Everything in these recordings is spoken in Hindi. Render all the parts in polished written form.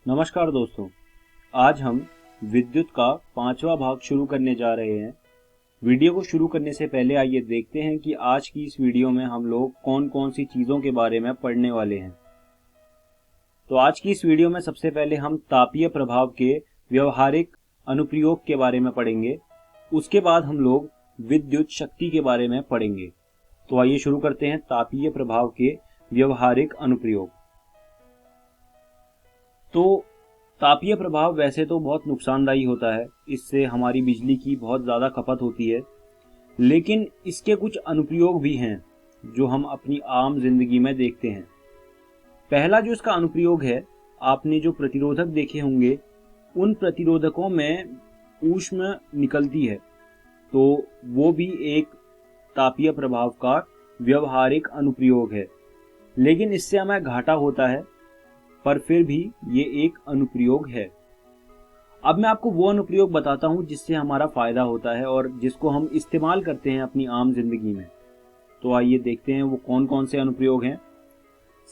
नमस्कार दोस्तों, आज हम विद्युत का 5वां भाग शुरू करने जा रहे हैं। वीडियो को शुरू करने से पहले आइए देखते हैं कि आज की इस वीडियो में हम लोग कौन कौन सी चीज़ों के बारे में पढ़ने वाले हैं। तो आज की इस वीडियो में सबसे पहले हम तापीय प्रभाव के व्यवहारिक अनुप्रयोग के बारे में पढ़ेंगे। उसके बाद हम लोग विद्युत शक्ति के बारे में पढ़ेंगे। तो आइए शुरू करते हैं तापीय प्रभाव के व्यवहारिक अनुप्रयोग। तो तापीय प्रभाव वैसे तो बहुत नुकसानदायी होता है, इससे हमारी बिजली की बहुत ज़्यादा खपत होती है, लेकिन इसके कुछ अनुप्रयोग भी हैं जो हम अपनी आम जिंदगी में देखते हैं। पहला जो इसका अनुप्रयोग है, आपने जो प्रतिरोधक देखे होंगे, उन प्रतिरोधकों में ऊष्मा निकलती है, तो वो भी एक तापीय प्रभाव का व्यवहारिक अनुप्रयोग है, लेकिन इससे हमें घाटा होता है, पर फिर भी ये एक अनुप्रयोग है। अब मैं आपको वो अनुप्रयोग बताता हूँ जिससे हमारा फायदा होता है और जिसको हम इस्तेमाल करते हैं अपनी आम जिंदगी में। तो आइए देखते हैं वो कौन कौन से अनुप्रयोग हैं।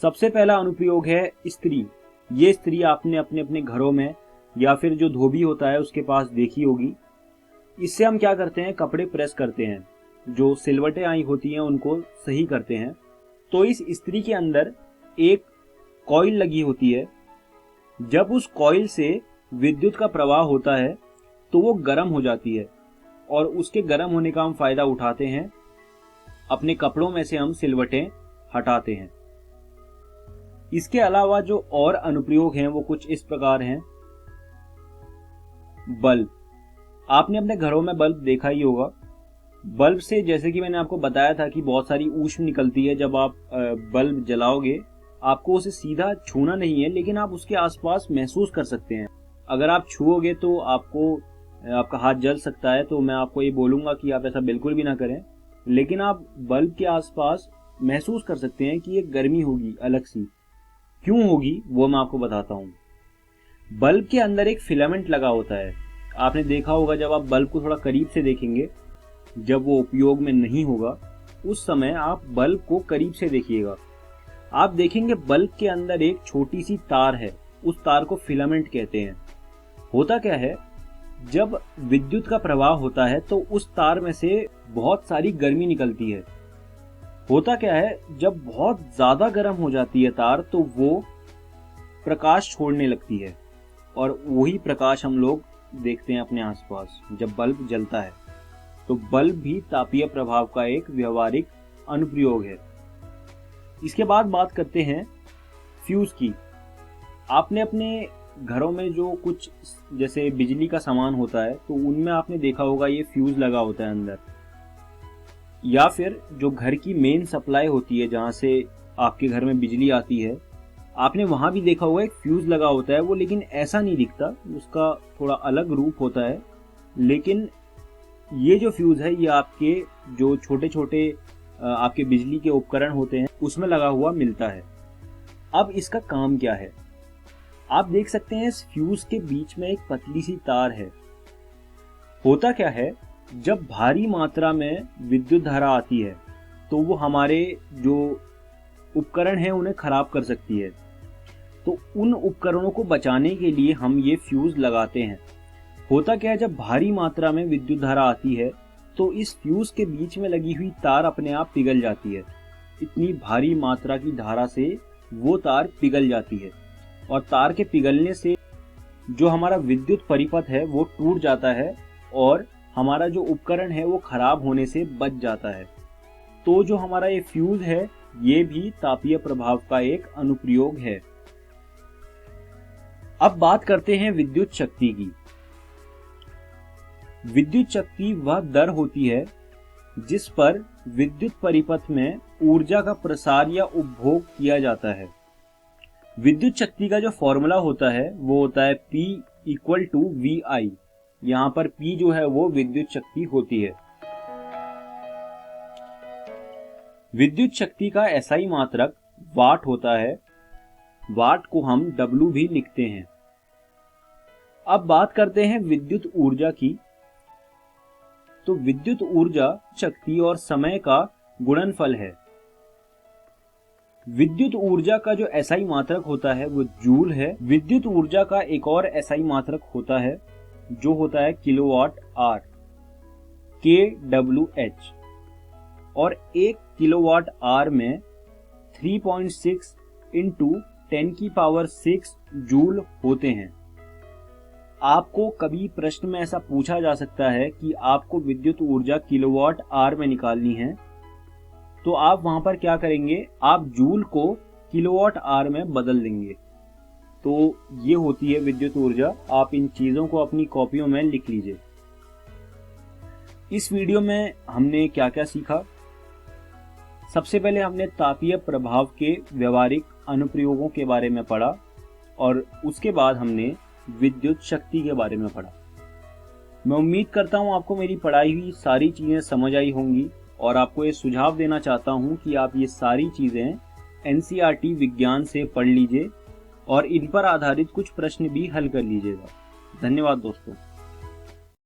सबसे पहला अनुप्रयोग है इस्त्री। ये इस्त्री आपने अपने अपने घरों में या फिर जो धोबी होता है उसके पास देखी होगी। इससे हम क्या करते हैं, कपड़े प्रेस करते हैं, जो सिलवटें आई होती हैं उनको सही करते हैं। तो इस इस्त्री के अंदर एक कॉइल लगी होती है। जब उस कॉइल से विद्युत का प्रवाह होता है तो वो गर्म हो जाती है और उसके गर्म होने का हम फायदा उठाते हैं। अपने कपड़ों में से हम सिलवटें हटाते हैं। इसके अलावा जो और अनुप्रयोग हैं वो कुछ इस प्रकार हैं। बल्ब, आपने अपने घरों में बल्ब देखा ही होगा। बल्ब से, जैसे कि मैंने आपको बताया था कि बहुत सारी ऊष्मा निकलती है। जब आप बल्ब जलाओगे, आपको उसे सीधा छूना नहीं है, लेकिन आप उसके आसपास महसूस कर सकते हैं। अगर आप छुओगे तो आपका हाथ जल सकता है, तो मैं आपको ये बोलूँगा कि आप ऐसा बिल्कुल भी ना करें। लेकिन आप बल्ब के आसपास महसूस कर सकते हैं कि एक गर्मी होगी अलग सी। क्यों होगी वो मैं आपको बताता हूँ। बल्ब के अंदर एक फिलामेंट लगा होता है। आपने देखा होगा, जब आप बल्ब को थोड़ा करीब से देखेंगे, जब वो उपयोग में नहीं होगा उस समय आप बल्ब को करीब से देखिएगा। आप देखेंगे बल्ब के अंदर एक छोटी सी तार है। उस तार को फिलामेंट कहते हैं। होता क्या है, जब विद्युत का प्रवाह होता है तो उस तार में से बहुत सारी गर्मी निकलती है। होता क्या है, जब बहुत ज्यादा गर्म हो जाती है तार, तो वो प्रकाश छोड़ने लगती है और वही प्रकाश हम लोग देखते हैं अपने आसपास जब बल्ब जलता है। तो बल्ब भी तापीय प्रभाव का एक व्यवहारिक अनुप्रयोग है। इसके बाद बात करते हैं फ्यूज की। आपने अपने घरों में जो कुछ जैसे बिजली का सामान होता है, तो उनमें आपने देखा होगा ये फ्यूज लगा होता है अंदर। या फिर जो घर की मेन सप्लाई होती है, जहाँ से आपके घर में बिजली आती है, आपने वहाँ भी देखा होगा एक फ्यूज लगा होता है। वो लेकिन ऐसा नहीं दिखता, उसका थोड़ा अलग रूप होता है। लेकिन ये जो फ्यूज है, ये आपके जो छोटे छोटे आपके बिजली के उपकरण होते हैं उसमें लगा हुआ मिलता है। अब इसका काम क्या है, आप देख सकते हैं इस फ्यूज के बीच में एक पतली सी तार है। होता क्या है, जब भारी मात्रा में विद्युत धारा आती है तो वो हमारे जो उपकरण हैं उन्हें खराब कर सकती है। तो उन उपकरणों को बचाने के लिए हम ये फ्यूज लगाते हैं। होता क्या है, जब भारी मात्रा में विद्युत धारा आती है तो इस फ्यूज के बीच में लगी हुई तार अपने आप पिघल जाती है। इतनी भारी मात्रा की धारा से वो तार पिघल जाती है और तार के पिघलने से जो हमारा विद्युत परिपथ है वो टूट जाता है और हमारा जो उपकरण है वो खराब होने से बच जाता है। तो जो हमारा ये फ्यूज है, ये भी तापीय प्रभाव का एक अनुप्रयोग है। अब बात करते हैं विद्युत शक्ति की। विद्युत शक्ति वह दर होती है जिस पर विद्युत परिपथ में ऊर्जा का प्रसार या उपभोग किया जाता है। विद्युत शक्ति का जो फॉर्मूला होता है वो होता है P इक्वल टू VI। यहाँ पर P जो है वो विद्युत शक्ति होती है। विद्युत शक्ति का SI मात्रक वाट होता है। वाट को हम W भी लिखते हैं। अब बात करते हैं विद्युत ऊर्जा की। तो विद्युत ऊर्जा शक्ति और समय का गुणनफल है। विद्युत ऊर्जा का जो एसआई मात्रक होता है वो जूल है। विद्युत ऊर्जा का एक और एसआई मात्रक होता है जो होता है किलोवाट आर, kWh, और 1 किलोवाट आर में 3.6 इंटू 10⁶ जूल होते हैं। आपको कभी प्रश्न में ऐसा पूछा जा सकता है कि आपको विद्युत ऊर्जा किलोवाट आर में निकालनी है, तो आप वहां पर क्या करेंगे, आप जूल को किलोवाट आर में बदल देंगे। तो ये होती है विद्युत ऊर्जा। आप इन चीजों को अपनी कॉपियों में लिख लीजिए। इस वीडियो में हमने क्या क्या सीखा। सबसे पहले हमने तापीय प्रभाव के व्यवहारिक अनुप्रयोगों के बारे में पढ़ा और उसके बाद हमने विद्युत शक्ति के बारे में पढ़ा। मैं उम्मीद करता हूं आपको मेरी पढ़ाई हुई सारी चीजें समझ आई होंगी और आपको ये सुझाव देना चाहता हूं कि आप ये सारी चीजें एनसीईआरटी विज्ञान से पढ़ लीजिए और इन पर आधारित कुछ प्रश्न भी हल कर लीजिएगा। धन्यवाद दोस्तों।